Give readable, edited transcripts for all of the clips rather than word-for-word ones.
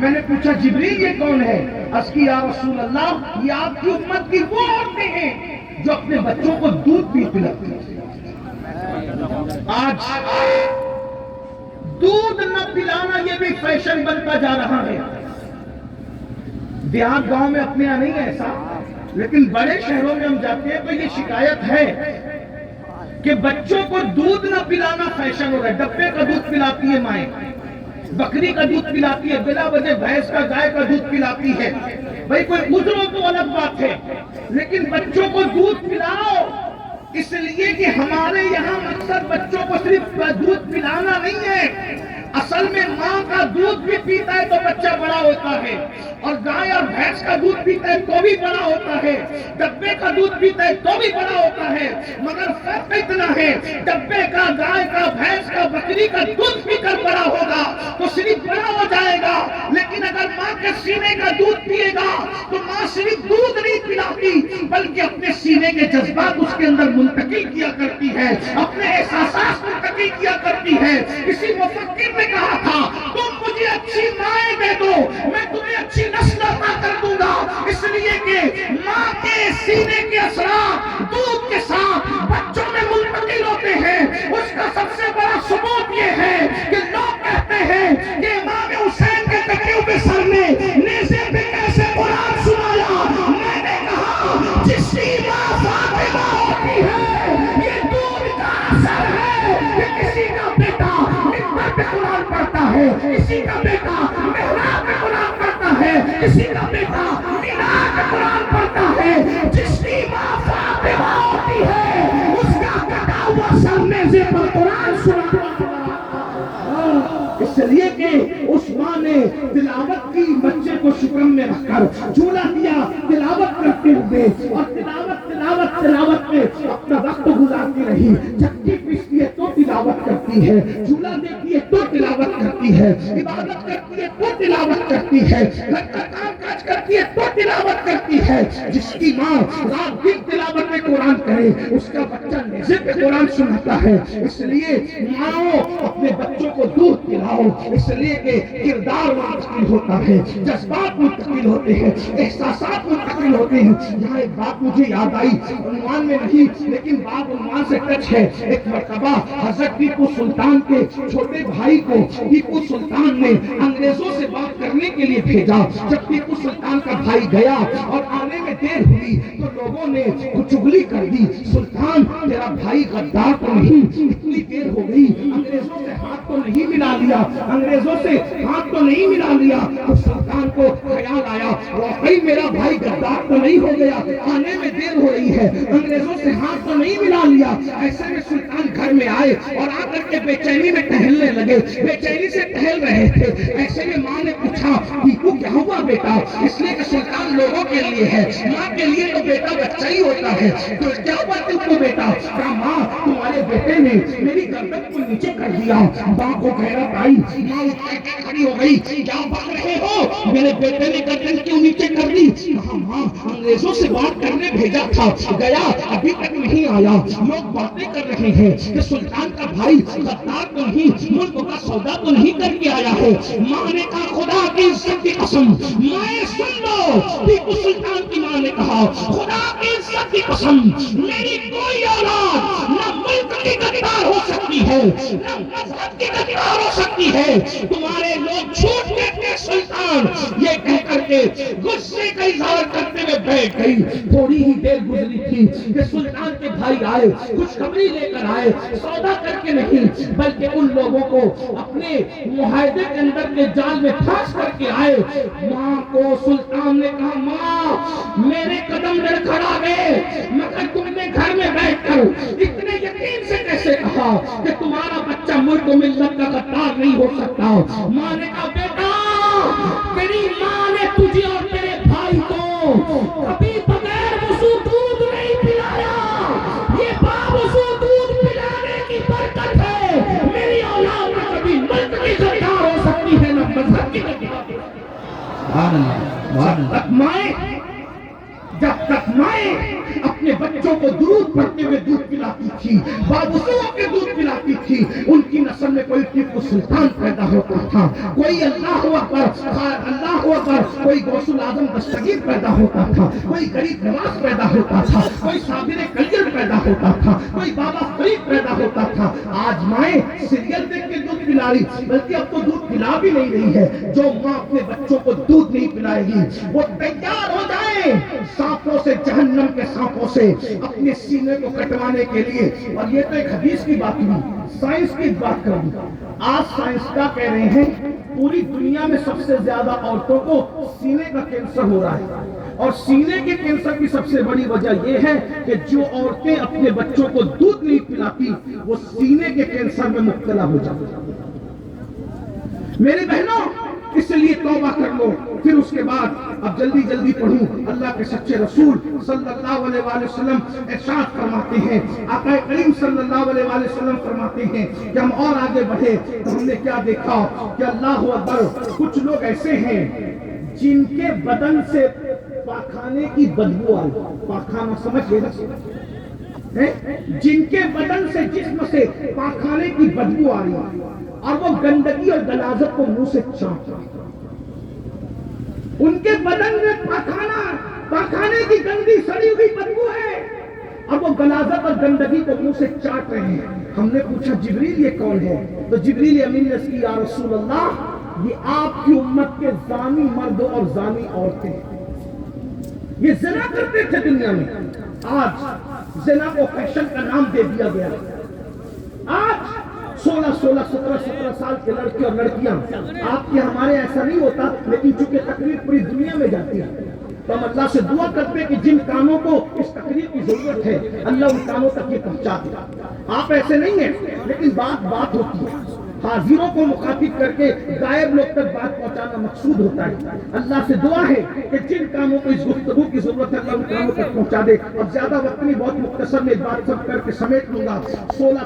میں نے پوچھا جبریل یہ کون ہے؟ عرض کی یا رسول اللہ یہ آپ کی امت کی وہ عورتیں ہیں جو اپنے بچوں کو دودھ بھی پلاتی ہیں۔ آج دودھ نہ پلانا یہ بھی فیشن بنتا جا رہا ہے۔ دیہات گاؤں میں اپنے یہاں نہیں ہے ایسا، لیکن بڑے شہروں میں ہم جاتے ہیں تو یہ شکایت ہے کہ بچوں کو دودھ نہ پلانا فیشن ہو رہا ہے۔ ڈبے کا دودھ پلاتی ہے مائیں، بکری کا دودھ پلاتی ہے، بلا وجہ بھینس کا گائے کا دودھ پلاتی ہے۔ بھائی کوئی گزرو تو الگ بات ہے، لیکن بچوں کو دودھ پلاؤ، اس لیے کہ ہمارے یہاں مقصد بچوں کو صرف دودھ پلانا نہیں ہے، اصل میں ماں کا دودھ بھی پیتا ہے تو بچہ بڑا ہوتا ہے، اور گائے اور بھینس کا دودھ پیتا ہے تو بھی بڑا ہوتا ہے، ڈبے کا دودھ پیتا ہے تو بھی بڑا ہوتا ہے، مگر فرق اتنا ہے ڈبے کا، گائے کا، بھینس کا، بکری کا دودھ پی کر بڑا ہوگا تو صرف بڑا ہو جائے گا، لیکن اگر ماں کے سینے کا دودھ پیے گا تو ماں صرف دودھ نہیں پلاتی بلکہ اپنے سینے کے جذبات اس کے اندر منتقل کیا کرتی ہے، اپنے احساسات منتقل کیا کرتی ہے۔ کسی مفکر نے کہا تھا تم مجھے اچھی مائیں دے دو میں تمہیں اچھی نسل عطا کر دوں گا، اس لیے کہ ماں کے سینے کے اثرات دودھ کے ساتھ بچوں میں منتقل ہوتے ہیں۔ اس کا سب سے بڑا ثبوت یہ ہے کہ لوگ کہتے ہیں کہ امام حسین کے تکیے پہ سر نے نیزے پہ کیسے قرآن سنایا، میں نے کہا جس کی ماں فاطمہ ہوتی ہے یہ دودھ کا اثر ہے کہ کسی کا بیٹا ممبر پہ قرآن پڑھتا ہے، کسی کا بیٹا محراب پہ قرآن پڑھتا ہے، کسی کا بیٹا مینار پہ قرآن پڑھتا ہے۔ جس کی ماں فاطمہ ہوتی ہے اس کا کٹا ہوا سر نیزے پر قرآن سناتا ہے، اس لیے کہ اس ماں نے تلاوت کی، بچے کو شکم میں رکھ کر جھولا دیا تلاوت کرتے ہوئے، اور تلاوت میں اپنا وقت گزارتی رہی، چکی پیستی ہے تو تلاوت کرتی ہے، جھولا دیتی ہے تو تلاوت کرتی ہے، عبادت کرتی ہے تو تلاوت کرتی ہے، گھر کا کام کاج کرتی ہے تو تلاوت کرتی ہے۔ جس کی ماں رات دن تلاوت میں قرآن کرے اس کا بچہ نیزے پہ قرآن سناتا ہے۔ اس لیے ماں اپنے بچوں کو دودھ پلاؤ، اس لیے کہ کردار منتقل ہوتا ہے، جذبات منتقل ہوتے ہیں، احساسات منتقل ہوتے ہیں۔ یہاں ایک بات مجھے یاد آئی، عنوان میں نہیں لیکن بات عنوان سے ٹچ ہے۔ ایک مرتبہ حضرت ٹیپو سلطان کے چھوٹے بھائی کو ٹیپو سلطان نے انگریزوں سے بات کرنے کے لیے بھیجا۔ جب ٹیپو سلطان کا بھائی گیا اور آنے میں دیر ہوئی تو لوگوں نے چغلی کر دی، سلطان تیرا بھائی غدار تو نہیں، اتنی دیر ہو گئی انگریزوں سے ہاتھ تو نہیں ملا لیا، انگریزوں سے ہاتھ تو نہیں ملا لیا۔ تو سلطان کو خیال آیا واقعی میرا بھائی غدار تو نہیں ہو گیا، آنے میں دیر ہو رہی ہے، انگریزوں سے ہاتھ تو نہیں ملا لیا۔ ایسے میں سلطان گھر میں آئے اور آ کر کے بے چینی میں ٹہلنے لگے، بے چینی سے ٹہل رہے تھے۔ ایسے میں ماں نے پوچھا ٹیپو کیا ہوا بیٹا؟ اس لیے کہ سلطان لوگوں کے لیے ہے، ماں کے لیے تو بیٹا بچہ ہی ہوتا ہے، تو کیا ہوا تم کو بیٹا؟ کہا ماں تمہارے بیٹے نے میری گردن کو نیچے کر دیا۔ ماں کو غیرت آئی، ماں اٹھ کے کھڑی ہو گئی، کیا بات رہے ہو؟ میرے بیٹے نے گردن کیوں نیچے کر دی؟ کہا ماں انگریزوں سے بات کرنے بھیجا تھا، گیا ابھی تک نہیں آیا، لوگ باتیں کر رہے ہیں کہ سلطان کا بھائی غدار تو نہیں، ملک کا سودا تو نہیں کر کے آیا ہے۔ ماں نے کہا خدا کی عزت کی قسم مائیں سن لو، ٹیپو سلطان کی ماں نے کہا خدا کی عزت کی قسم میری کوئی اولاد نہ ملک کی غدار ہو سکتی ہے نہ مذہب کی غدار ہو سکتی ہے۔ تمہارے لوگ جھوٹ کہتے سلطان، یہ کہہ کر کے غصے کا اظہار کرتے ہوئے بیٹھ گئی۔ تھوڑی ہی دیر گزری تھی کہ سلطان کے بھائی آئے، خوشخبری لے کر آئے، سودا کر کے نہیں بلکہ ان لوگوں کو اپنے معاہدے کے اندر کے جال میں پھانس کر کے آئے۔ ماں کو سلطان نے کہا ماں میرے قدم لڑکھڑا گئے، مگر تم نے گھر میں بیٹھ کر اتنے یقین سے کیسے کہا کہ تمہارا بچہ ملک و ملت کا غدار نہیں ہو سکتا؟ ماں نے کہا بیٹا تیری ماں نے تجھے اور تیرے بھائی کو کبھی بغیر وضو دودھ نہیں پلایا، یہ باوضو دودھ پلانے کی برکت ہے۔ میری اولاد نہ کبھی ملک کی غدار ہو سکتی ہے نہ مذہب کی غدار۔ جب تک مائیں اپنے بچوں کو درود پڑھتے ہوئے دودھ پلاتی تھی، باوضو کے دودھ پلاتی تھی، ان کی نسل میں کوئی ٹیپو سلطان پیدا ہوتا تھا، کوئی اللہ اکبر، کوئی غوث الاعظم دستگیر پیدا ہوتا تھا، کوئی غریب نواز پیدا ہوتا تھا، کوئی صابر کلیل پیدا ہوتا تھا، کوئی بابا فرید پیدا ہوتا تھا۔ آج مائیں سیریل دیکھ کے دودھ پلا رہی، بلکہ اب تو دودھ پلا بھی نہیں رہی ہے۔ جو ماں اپنے بچوں کو دودھ نہیں پلائے گی وہ تیار ہو جائیں سانپوں سے، جہنم کے سانپوں سے اپنے سینے کو کٹوانے کے لیے۔ اور یہ تو ایک حدیث کی بات ہوئی، سائنس کی بات کروں۔ آج سائنس کا کہہ رہے ہیں پوری دنیا میں سب سے زیادہ عورتوں کو سینے کا کینسر ہو رہا ہے، اور سینے کے کینسر کی سب سے بڑی وجہ یہ ہے کہ جو عورتیں اپنے بچوں کو دودھ نہیں پلاتی وہ سینے کے کینسر میں مبتلا ہو جاتی۔ میری بہنوں، اس لیے توبہ کر لو۔ پھر اس کے بعد اب جلدی جلدی پڑھوں، اللہ کے سچے رسول صلی اللہ علیہ وآلہ وسلم ارشاد فرماتے ہیں، آقا کریم صلی اللہ علیہ وآلہ وسلم فرماتے ہیں کہ ہم اور آگے بڑھے تو ہم نے کیا دیکھا کہ اللہ اکبر، کچھ لوگ ایسے ہیں جن کے بدن سے پاخانے کی بدبو آئی، پاخانہ سمجھ لینا، جن کے بدن سے، جسم سے پاخانے کی بدبو آ رہی اور وہ گندگی اور غلاظت کو منہ سے چاٹ رہے، ان کے بدن میں پاخانے کی گندی سڑی ہوئی بدبو ہے اور وہ غلاظت اور گندگی کو منہ سے چاٹ رہے ہیں۔ ہم نے پوچھا جبریل یہ کون ہے؟ تو جبریل امین نے کہا یا رسول اللہ یہ آپ کی امت کے زانی مرد اور زانی عورتیں ہیں، یہ زنا کرتے تھے دنیا میں۔ آج زنا کو فیشن کا نام دے دیا گیا۔ آج 16 17 سال کے لڑکے اور لڑکیاں، آپ کے ہمارے ایسا نہیں ہوتا، لیکن چونکہ تقریر پوری دنیا میں جاتی ہے تو ہم اللہ سے دعا کرتے ہیں کہ جن کانوں کو اس تقریر کی ضرورت ہے اللہ ان کانوں تک یہ پہنچا دے۔ آپ ایسے نہیں ہیں، لیکن بات ہوتی ہے، حاضروں کو مخاطب کر کے غائب لوگ تک بات پہنچانا مقصود ہوتا ہے۔ اللہ سے دعا ہے کہ جن کاموں کو اس گفتگو کی ضرورت ہے اللہ ان کاموں تک پہنچا دے۔ اب زیادہ وقت نہیں، بہت مختصر میں بات سب کر کے سمیٹ لوں گا۔ 16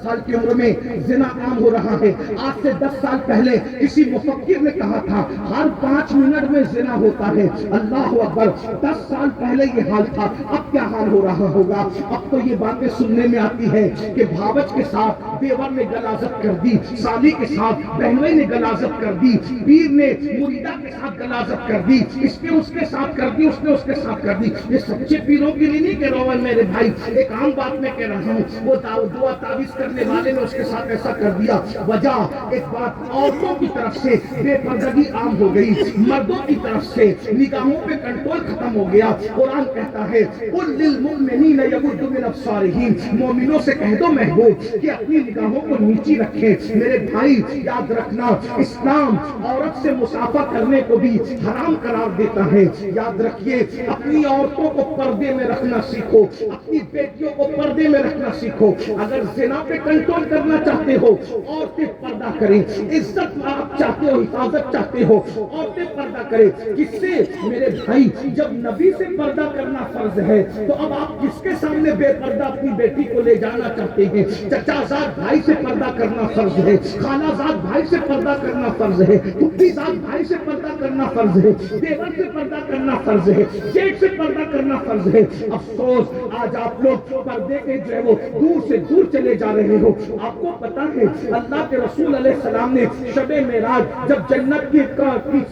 سال کی عمر میں زنا عام ہو رہا ہے۔ آج سے 10 سال پہلے کسی مفکر نے کہا تھا ہر 5 منٹ میں زنا ہوتا ہے۔ اللہ اکبر، 10 سال پہلے یہ حال تھا، اب کیا حال ہو رہا ہوگا؟ اب تو یہ باتیں سننے میں آتی ہے کہ بھاوچ کے ساتھ دیور نے غلاظت کر دی، سالی کے ساتھ بہنوئی نے غلاظت کر دی، پیر نے مریدہ کے ساتھ غلاظت کر دی، اس نے اس کے ساتھ کر دی، اس نے اس کے ساتھ کر دی۔ یہ سچے پیروں کے لیے نہیں کہہ رہا ہوں میرے بھائی، ایک عام بات میں کہہ رہا ہوں، وہ دعا تعویذ کرنے والے نے اس کے ساتھ ایسا کر دیا۔ وجہ ایک بات، عورتوں کی طرف سے بے پردگی عام ہو گئی، مردوں کی طرف سے نگاہوں پہ کنٹرول ختم ہو گیا۔ قرآن کہتا ہے قل للمؤمنین یغضوا من ابصارہم، مومنوں سے کہہ دو محبوب کہ اپنی نگاہوں کو نیچی رکھیں۔ میرے بھائی یاد رکھنا، اسلام عورت سے مصافحہ کرنے کو بھی حرام قرار دیتا ہے۔ یاد رکھیے، اپنی عورتوں کو پردے میں رکھنا سیکھو، اپنی بیٹیوں کو پردے میں رکھنا سیکھو۔ اگر زنا پہ کنٹرول کرنا چاہتے ہو عورتیں پردہ کریں، عزت آپ چاہتے ہو، حفاظت چاہتے ہو عورتیں پردہ کریں۔ کس سے؟ میرے بھائی جب نبی سے پردہ کرنا فرض ہے تو اب آپ کس کے سامنے بے پردہ اپنی بیٹی کو لے جانا چاہتے ہیں؟ چچا زاد بھائی سے پردہ کرنا فرض ہے، خالہ زاد بھائی سے پردہ کرنا فرض ہے، پھپھی زاد بھائی سے پردہ کرنا فرض ہے، دیور سے پردہ کرنا فرض ہے، جیٹ سے پردہ کرنا فرض ہے۔ افسوس آج آپ لوگ پردے کے جو ہے وہ دور سے دور چلے جا رہے ہو۔ آپ کو پتا ہے اللہ کے رسول علیہ السلام نے شب معراج جب جنت کی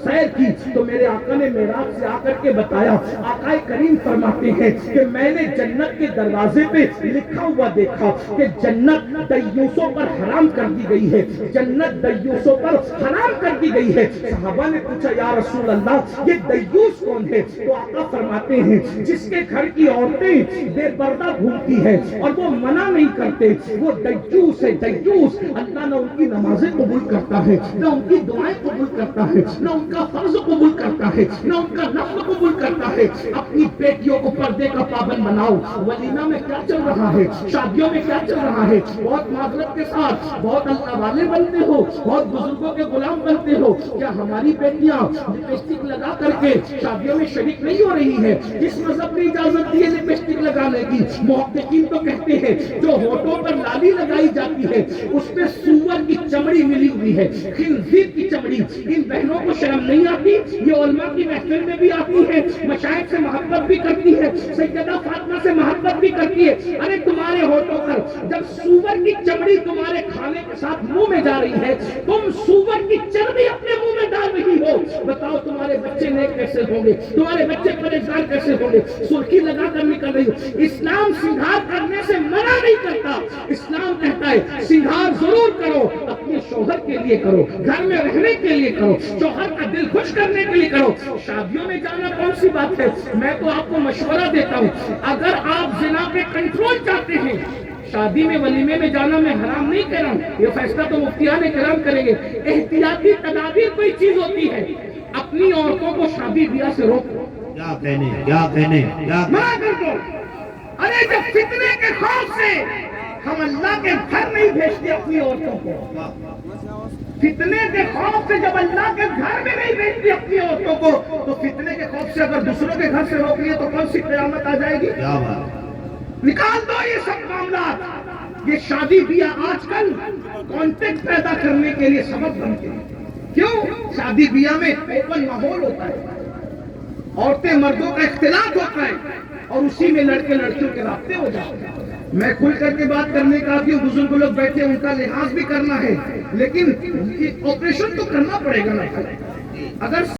سیر کی تو میرے آقا نے معراج سے آ کر کے بتایا، آقا کریم فرماتے ہیں کہ میں نے جنت کے دروازے پہ لکھا ہوا دیکھا کہ جنت دیوسوں پر حرام کر دی گئی ہے، جنت دیوسوں پر حرام کر دی گئی ہے۔ صحابہ نے پوچھا یا رسول اللہ یہ دیوس کون ہے؟ تو آقا فرماتے ہیں جس کے گھر کی عورتیں بے پردہ گھومتی ہے اور وہ منع نہیں کرتے وہ دیوس ہے۔ دیوس اللہ نہ ان کی نمازیں قبول کرتا ہے، نہ ان کی دعائیں قبول کرتا ہے، نہ ان کا فرض قبول کرتا ہے، نہ ان کا نفل قبول کرتا ہے۔ اپنی بیٹیوں کو پردے کا پابند بناؤ۔ ولیمہ میں کیا چل رہا ہے، شادیوں میں کیا چل رہا ہے؟ بہت معذرت کے ساتھ بہت اللہ والے بنتے ہو, بہت بزرگوں کے غلام بنتے ہو, کیا ہماری بیٹیاں لپسٹک لگا کر کے شادیوں میں شریک نہیں ہو رہی ہے؟ جس مذہب نے اجازت دی ہے لپسٹک لگانے کی, محققین تو کہتے ہیں جو ہونٹوں پر لالی لگائی جاتی ہے اس پہ سور کی چمڑی ملی ہوئی ہے, خنزیر کی چمڑی. ان بہنوں کو شرم نہیں آتی؟ یہ علماء کی محفل میں بھی آتی ہے, مشائخ سے محبت بھی کرتی ہے, سیدہ فاطمہ سے محبت بھی کرتی ہے. ارے تمہارے ہونٹوں پر جب سور کی چمڑی تمہارے کھانے کے ساتھ منہ میں جا رہی ہے, تم سور کی چربی اپنے منہ میں ڈال رہی ہو, بتاؤ تمہارے بچے نیک کیسے ہوں گے, تمہارے بچے پریشان کیسے ہوں گے؟ سرخی لگا کر نکل رہی ہو. اسلام سنگھار کرنے سے منع نہیں کرتا, اسلام کہتا ہے سنگھار ضرور کرو, اپنے شوہر کے لیے کرو, گھر میں رہنے کے لیے کرو, شوہر کا دل خوش کرنے کے لیے کرو. شادیوں میں جانا کون سی بات ہے؟ میں تو آپ کو مشورہ دیتا ہوں, اگر آپ زنا پہ کنٹرول چاہتے ہیں, شادی میں ولیمے میں جانا میں حرام نہیں کہہ رہا ہوں, یہ فیصلہ تو مفتیان کرام کریں گے. احتیاطی تدابیر کوئی چیز ہوتی ہے, اپنی عورتوں کو شادی بیاہ سے روکو. کیا کہنے منع کر دو. ارے جب فتنے کے خوف سے ہم اللہ کے گھر نہیں بھیجتے اپنی عورتوں کو, فتنے کے خوف سے جب اللہ کے گھر میں نہیں بھیجتے اپنی عورتوں کو, تو فتنے کے خوف سے اگر دوسروں کے گھر سے روک لیے تو کون سی قیامت آ جائے گی؟ کیا بات. نکال دو یہ سب معاملات. یہ شادی بیاہ آج کل کانٹیکٹ پیدا کرنے کے لیے سبب بنتے ہیں. کیوں؟ شادی بیاہ میں اوپن ماحول ہوتا ہے, عورتیں مردوں کا اختلاط ہوتا ہے, اور اسی میں لڑکے لڑکیوں کے رابطے ہو جاتے ہیں. میں کھل کر کے بات کرنے کا آتی ہوں, بزرگ لوگ بیٹھے ان کا لحاظ بھی کرنا ہے, لیکن آپریشن تو کرنا پڑے گا نا. اگر